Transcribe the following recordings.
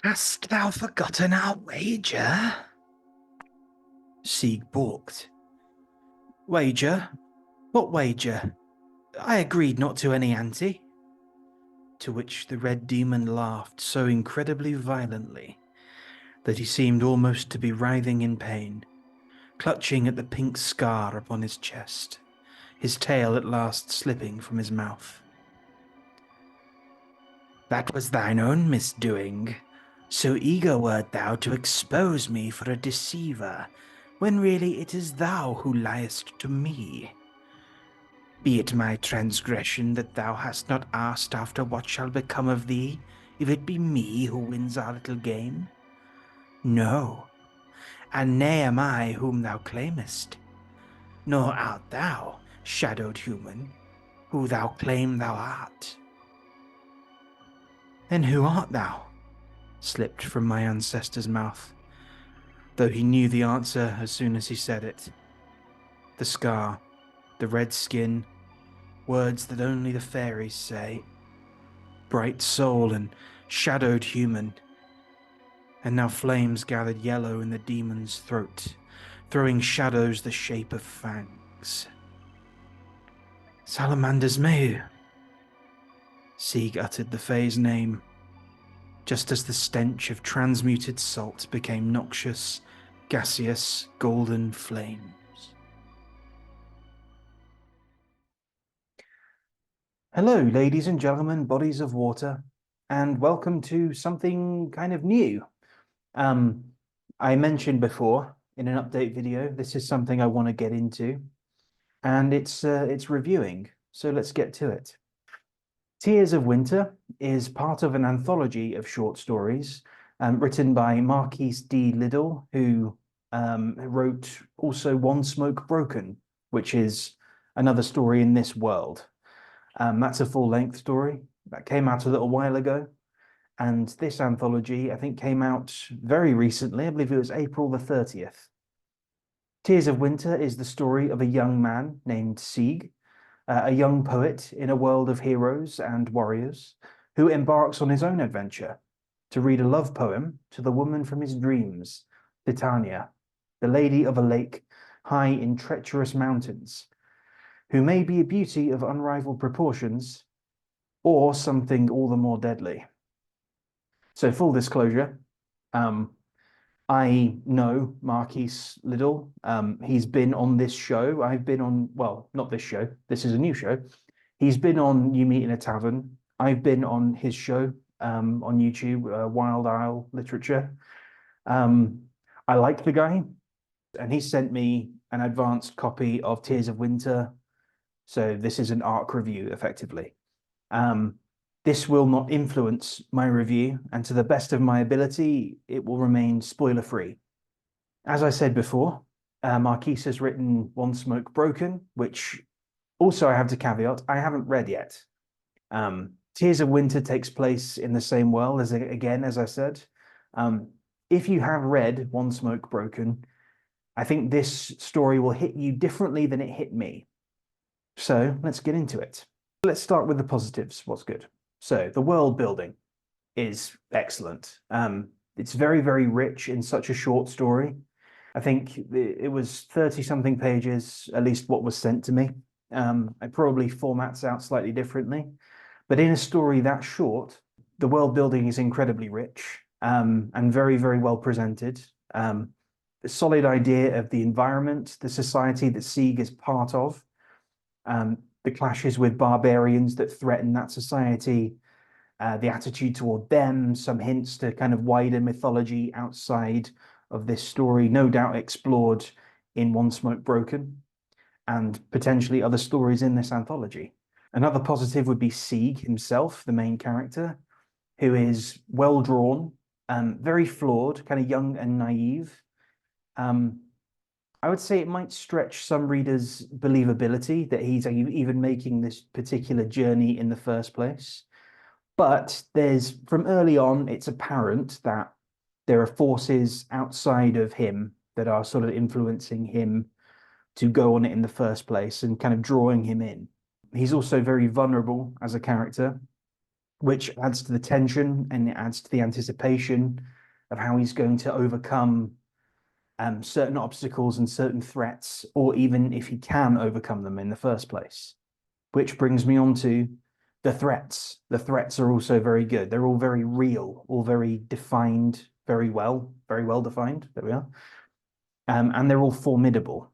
Hast thou forgotten our wager? Sieg balked. Wager? What wager? I agreed not to any ante. To which the red demon laughed so incredibly violently that he seemed almost to be writhing in pain, clutching at the pink scar upon his chest, his tail at last slipping from his mouth. That was thine own misdoing. So eager wert thou to expose me for a deceiver, when really it is thou who liest to me. Be it my transgression that thou hast not asked after what shall become of thee, if it be me who wins our little game? No, and nay am I whom thou claimest, nor art thou, shadowed human, who thou claim thou art. Then who art thou? Slipped from my ancestor's mouth, though he knew the answer as soon as he said it. The scar, the red skin, words that only the fairies say. Bright soul and shadowed human. And now flames gathered yellow in the demon's throat, throwing shadows the shape of fangs. Salamander's Mehu. Sieg uttered the Fae's name, just as the stench of transmuted salt became noxious, gaseous, golden flames. Hello, ladies and gentlemen, bodies of water, and welcome to something kind of new. I mentioned before in an update video, this is something I want to get into, and it's reviewing, so let's get to it. Tears of Winter is part of an anthology of short stories written by MarQuese Liddle, who wrote also One Smoke Broken, which is another story in this world. That's a full-length story that came out a little while ago. And this anthology, I think, came out very recently. I believe it was April the 30th. Tears of Winter is the story of a young man named Sieg, a young poet in a world of heroes and warriors, who embarks on his own adventure to read a love poem to the woman from his dreams, Titania, the lady of a lake high in treacherous mountains, who may be a beauty of unrivaled proportions, or something all the more deadly. So full disclosure, I know MarQuese Liddle. He's been on this show. I've been on, well, not this show. This is a new show. He's been on You Meet in a Tavern. I've been on his show on YouTube, Wild Isle Literature. I like the guy, and he sent me an advanced copy of Tears of Winter. So this is an ARC review, effectively. This will not influence my review, and to the best of my ability, it will remain spoiler-free. As I said before, MarQuese has written One Smoke Broken, which also I have to caveat, I haven't read yet. Tears of Winter takes place in the same world, again, as I said. If you have read One Smoke Broken, I think this story will hit you differently than it hit me. So let's get into it. Let's start with the positives. What's good? So the world building is excellent. It's very, very rich in such a short story. I think it was 30 something pages, at least what was sent to me. It probably formats out slightly differently, but in a story that short, the world building is incredibly rich and very, very well presented. A solid idea of the environment, the society that Sieg is part of, the clashes with barbarians that threaten that society, the attitude toward them, some hints to kind of wider mythology outside of this story, no doubt explored in One Smoke Broken, and potentially other stories in this anthology. Another positive would be Sieg himself, the main character, who is well drawn, very flawed, kind of young and naive. I would say it might stretch some readers' believability that he's even making this particular journey in the first place. But from early on, it's apparent that there are forces outside of him that are sort of influencing him to go on it in the first place and kind of drawing him in. He's also very vulnerable as a character, which adds to the tension and it adds to the anticipation of how he's going to overcome certain obstacles and certain threats, or even if he can overcome them in the first place. Which brings me on to the threats. The threats are also very good. They're all very real, all very defined, very well defined. There we are. And they're all formidable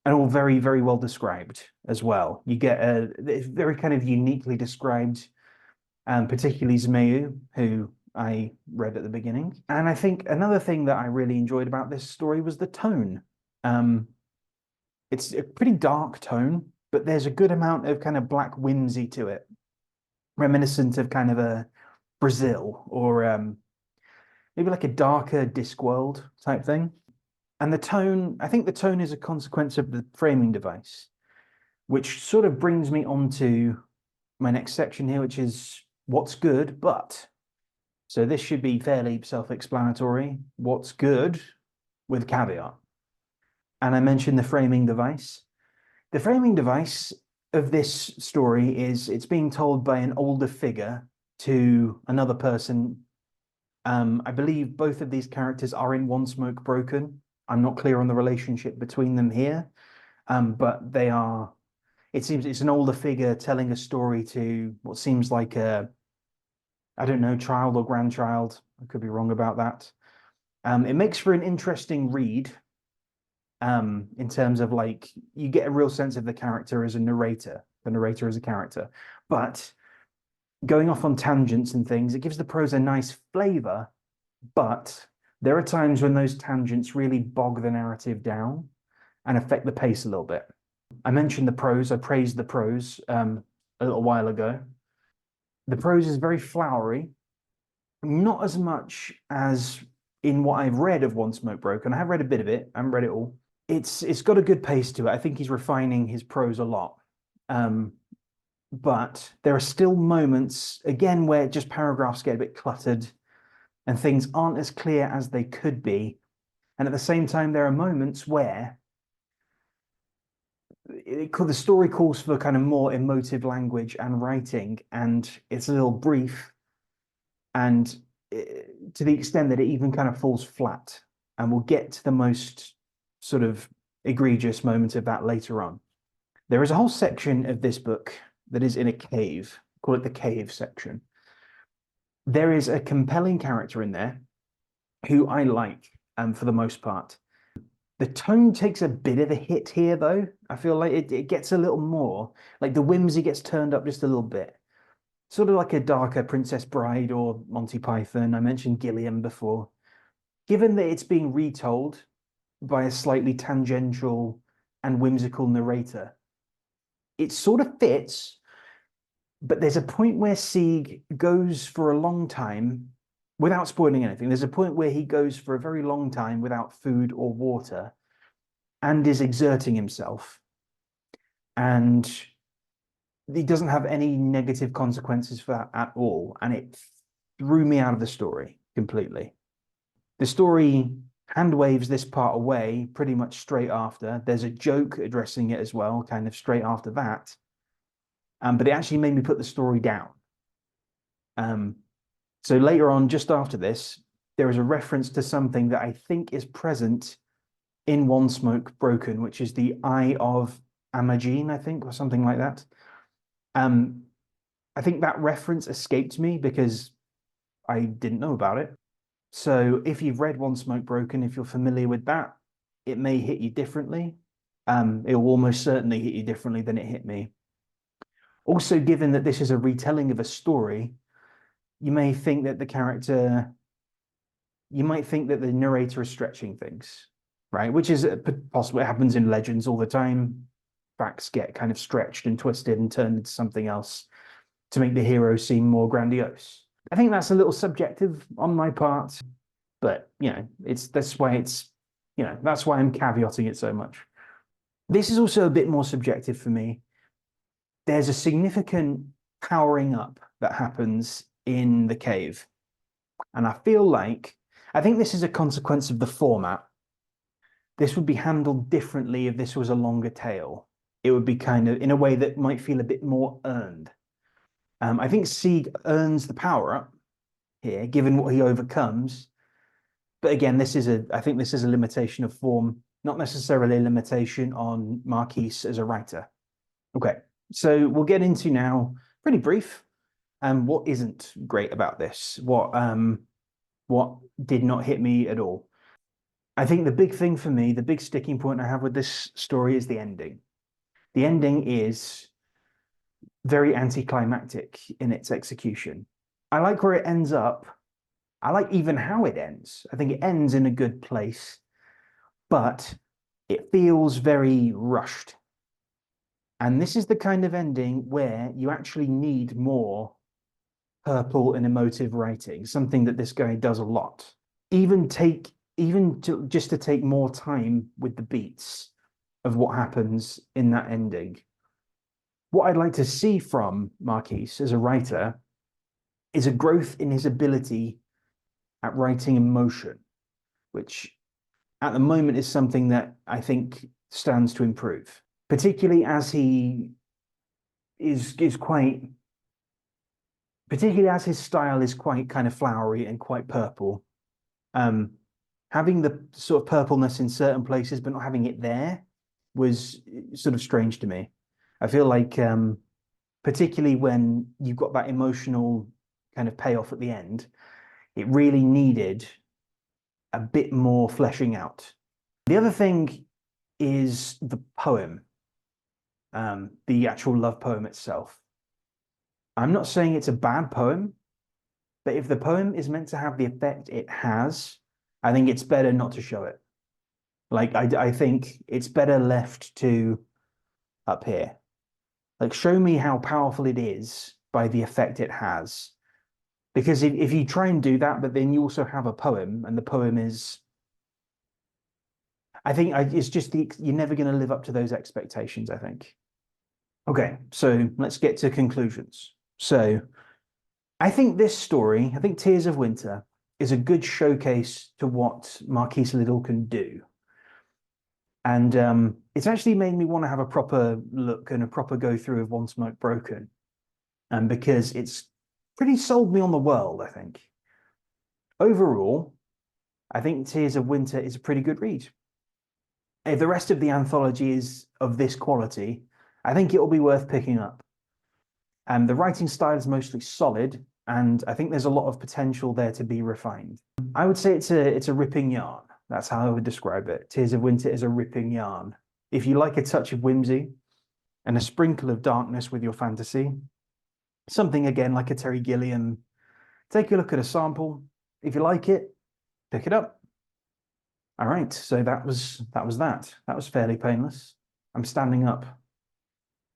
and all very, very well described as well. You get a very kind of uniquely described, particularly Zmeu, who I read at the beginning. And I think another thing that I really enjoyed about this story was the tone. It's a pretty dark tone, but there's a good amount of kind of black whimsy to it, reminiscent of kind of a Brazil or maybe like a darker Discworld type thing. And the tone, I think the tone is a consequence of the framing device, which sort of brings me on to my next section here, which is what's good, but. So this should be fairly self-explanatory. What's good with caveat. And I mentioned the framing device. The framing device of this story is it's being told by an older figure to another person. I believe both of these characters are in One Smoke Broken. I'm not clear on the relationship between them here, but they are. It seems it's an older figure telling a story to what seems like a, I don't know, child or grandchild. I could be wrong about that. It makes for an interesting read. In terms of like, you get a real sense of the character as a narrator, the narrator as a character. But going off on tangents and things, it gives the prose a nice flavor, but there are times when those tangents really bog the narrative down and affect the pace a little bit. I mentioned the prose, I praised the prose a little while ago. The prose is very flowery, not as much as in what I've read of One Smoke Broken. I have read a bit of it, I haven't read it all. It's got a good pace to it. I think he's refining his prose a lot. But there are still moments, again, where just paragraphs get a bit cluttered and things aren't as clear as they could be. And at the same time, there are moments where the story calls for kind of more emotive language and writing, and it's a little brief, and to the extent that it even kind of falls flat. And we'll get to the most sort of egregious moment of that later on. There is a whole section of this book that is in a cave, call it the cave section. There is a compelling character in there who I like, for the most part. The tone takes a bit of a hit here, though. I feel like it gets a little more, like the whimsy gets turned up just a little bit. Sort of like a darker Princess Bride or Monty Python. I mentioned Gilliam before. Given that it's being retold by a slightly tangential and whimsical narrator, it sort of fits, but there's a point where Sieg goes for a long time, without spoiling anything, there's a point where he goes for a very long time without food or water and is exerting himself. And he doesn't have any negative consequences for that at all. And it threw me out of the story completely. The story hand waves this part away pretty much straight after. There's a joke addressing it as well, kind of straight after that. But it actually made me put the story down. So later on, just after this, there is a reference to something that I think is present in One Smoke Broken, which is the Eye of Amagine, I think, or something like that. I think that reference escaped me because I didn't know about it. So if you've read One Smoke Broken, if you're familiar with that, it may hit you differently. It will almost certainly hit you differently than it hit me. Also, given that this is a retelling of a story, you may think that the narrator is stretching things, right? Which is possible. It happens in legends all the time. Facts get kind of stretched and twisted and turned into something else to make the hero seem more grandiose. I think that's a little subjective on my part, but that's why I'm caveating it so much. This is also a bit more subjective for me. There's a significant powering up that happens in the cave. And I think this is a consequence of the format. This would be handled differently if this was a longer tale. It would be kind of in a way that might feel a bit more earned. I think Sieg earns the power up here, given what he overcomes. But again, I think this is a limitation of form, not necessarily a limitation on MarQuese as a writer. Okay, so we'll get into now, pretty brief, what isn't great about this, what did not hit me at all. I think the big thing for me, the big sticking point I have with this story is the ending. The ending is very anticlimactic in its execution. I like where it ends up. I like even how it ends. I think it ends in a good place, but it feels very rushed. And this is the kind of ending where you actually need more purple and emotive writing, something that this guy does a lot. Just to take more time with the beats of what happens in that ending. What I'd like to see from MarQuese as a writer is a growth in his ability at writing emotion, which at the moment is something that I think stands to improve, particularly as he is quite, particularly as his style is quite kind of flowery and quite purple. Having the sort of purpleness in certain places, but not having it there was sort of strange to me. I feel like, particularly when you've got that emotional kind of payoff at the end, it really needed a bit more fleshing out. The other thing is the poem, the actual love poem itself. I'm not saying it's a bad poem, but if the poem is meant to have the effect it has, I think it's better not to show it. Like, I think it's better left to up here. Like, show me how powerful it is by the effect it has. Because if you try and do that, but then you also have a poem, and the poem is, it's just you're never going to live up to those expectations, I think. Okay, so let's get to conclusions. So I think Tears of Winter is a good showcase to what MarQuese Liddle can do. And it's actually made me want to have a proper look and a proper go through of One Smoke Broken. And because it's pretty sold me on the world, I think. Overall, I think Tears of Winter is a pretty good read. If the rest of the anthology is of this quality, I think it will be worth picking up. The writing style is mostly solid, and I think there's a lot of potential there to be refined. I would say it's a ripping yarn. That's how I would describe it. Tears of Winter is a ripping yarn. If you like a touch of whimsy and a sprinkle of darkness with your fantasy, something again like a Terry Gilliam, take a look at a sample. If you like it, pick it up. All right, so that was that. That was fairly painless. I'm standing up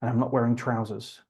and I'm not wearing trousers.